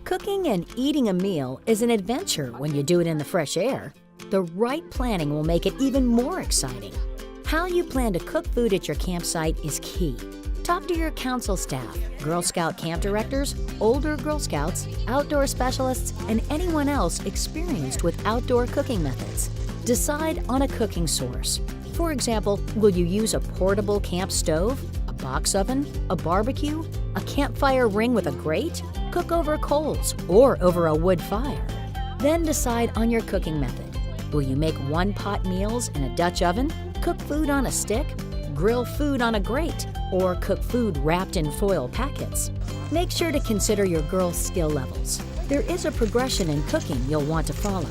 Cooking and eating a meal is an adventure when you do it in the fresh air. The right planning will make it even more exciting. How you plan to cook food at your campsite is key. Talk to your council staff, Girl Scout camp directors, older Girl Scouts, outdoor specialists, and anyone else experienced with outdoor cooking methods. Decide on a cooking source. For example, will you use a portable camp stove, a box oven, a barbecue, a campfire ring with a grate? Cook over coals or over a wood fire. Then decide on your cooking method. Will you make one-pot meals in a Dutch oven, cook food on a stick, grill food on a grate, or cook food wrapped in foil packets? Make sure to consider your girls' skill levels. There is a progression in cooking you'll want to follow.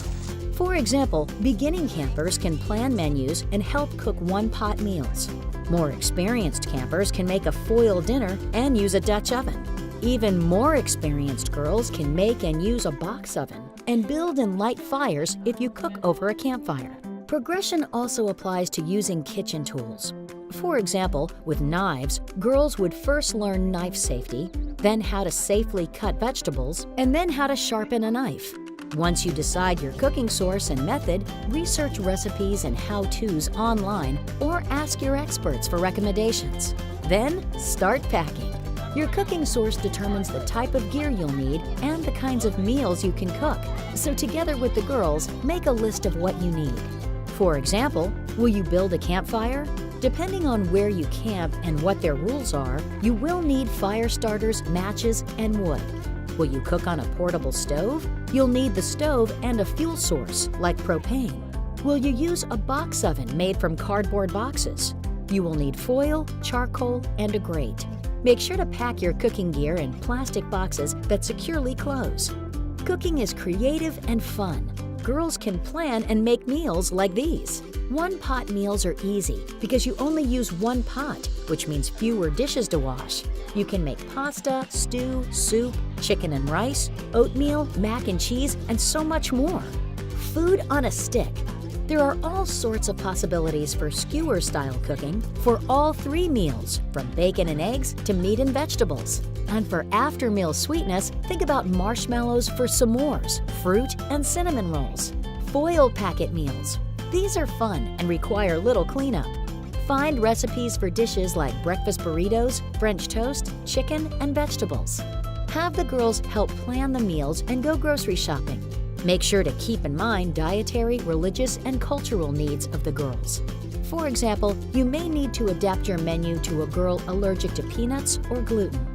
For example, beginning campers can plan menus and help cook one-pot meals. More experienced campers can make a foil dinner and use a Dutch oven. Even more experienced girls can make and use a box oven and build and light fires if you cook over a campfire. Progression also applies to using kitchen tools. For example, with knives, girls would first learn knife safety, then how to safely cut vegetables, and then how to sharpen a knife. Once you decide your cooking source and method, research recipes and how-tos online or ask your experts for recommendations. Then, start packing. Your cooking source determines the type of gear you'll need and the kinds of meals you can cook. So together with the girls, make a list of what you need. For example, will you build a campfire? Depending on where you camp and what their rules are, you will need fire starters, matches, and wood. Will you cook on a portable stove? You'll need the stove and a fuel source, like propane. Will you use a box oven made from cardboard boxes? You will need foil, charcoal, and a grate. Make sure to pack your cooking gear in plastic boxes that securely close. Cooking is creative and fun. Girls can plan and make meals like these. One-pot meals are easy because you only use one pot, which means fewer dishes to wash. You can make pasta, stew, soup, chicken and rice, oatmeal, mac and cheese, and so much more. Food on a stick. There are all sorts of possibilities for skewer-style cooking for all three meals, from bacon and eggs to meat and vegetables. And for after-meal sweetness, think about marshmallows for s'mores, fruit, and cinnamon rolls. Foil packet meals. These are fun and require little cleanup. Find recipes for dishes like breakfast burritos, French toast, chicken, and vegetables. Have the girls help plan the meals and go grocery shopping. Make sure to keep in mind dietary, religious, and cultural needs of the girls. For example, you may need to adapt your menu to a girl allergic to peanuts or gluten.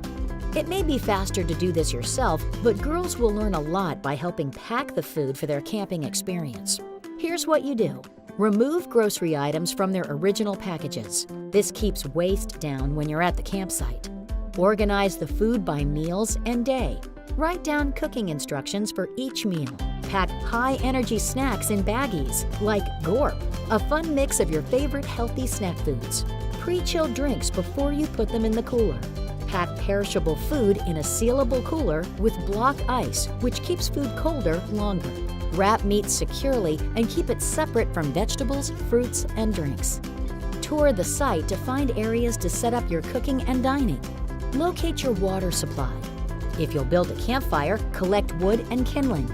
It may be faster to do this yourself, but girls will learn a lot by helping pack the food for their camping experience. Here's what you do. Remove grocery items from their original packages. This keeps waste down when you're at the campsite. Organize the food by meals and day. Write down cooking instructions for each meal. Pack high-energy snacks in baggies, like Gorp, a fun mix of your favorite healthy snack foods. Pre-chill drinks before you put them in the cooler. Pack perishable food in a sealable cooler with block ice, which keeps food colder longer. Wrap meat securely and keep it separate from vegetables, fruits, and drinks. Tour the site to find areas to set up your cooking and dining. Locate your water supply. If you'll build a campfire, collect wood and kindling.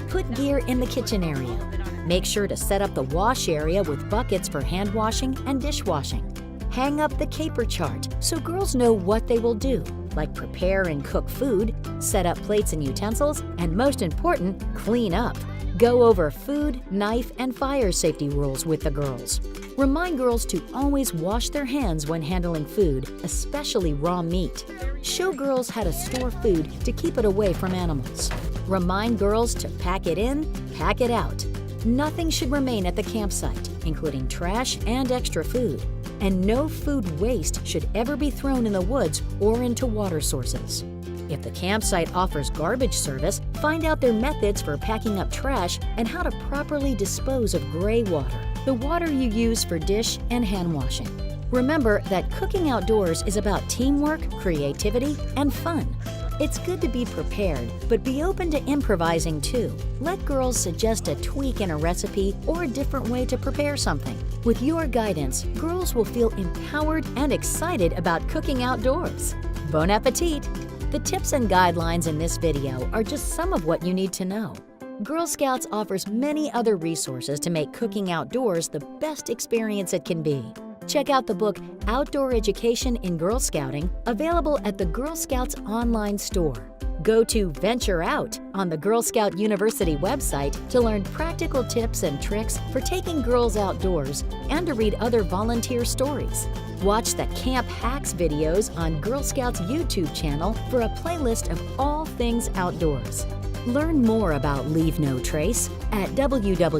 Put gear in the kitchen area. Make sure to set up the wash area with buckets for hand washing and dishwashing. Hang up the caper chart so girls know what they will do, like prepare and cook food, set up plates and utensils, and most important, clean up. Go over food, knife, and fire safety rules with the girls. Remind girls to always wash their hands when handling food, especially raw meat. Show girls how to store food to keep it away from animals. Remind girls to pack it in, pack it out. Nothing should remain at the campsite, including trash and extra food. And no food waste should ever be thrown in the woods or into water sources. If the campsite offers garbage service, find out their methods for packing up trash and how to properly dispose of gray water, the water you use for dish and hand washing. Remember that cooking outdoors is about teamwork, creativity, and fun. It's good to be prepared, but be open to improvising too. Let girls suggest a tweak in a recipe or a different way to prepare something. With your guidance, girls will feel empowered and excited about cooking outdoors. Bon appetit! The tips and guidelines in this video are just some of what you need to know. Girl Scouts offers many other resources to make cooking outdoors the best experience it can be. Check out the book Outdoor Education in Girl Scouting, available at the Girl Scouts online store. Go to Venture Out on the Girl Scout University website to learn practical tips and tricks for taking girls outdoors and to read other volunteer stories. Watch the Camp Hacks videos on Girl Scouts YouTube channel for a playlist of all things outdoors. Learn more about Leave No Trace at www.lnt.org.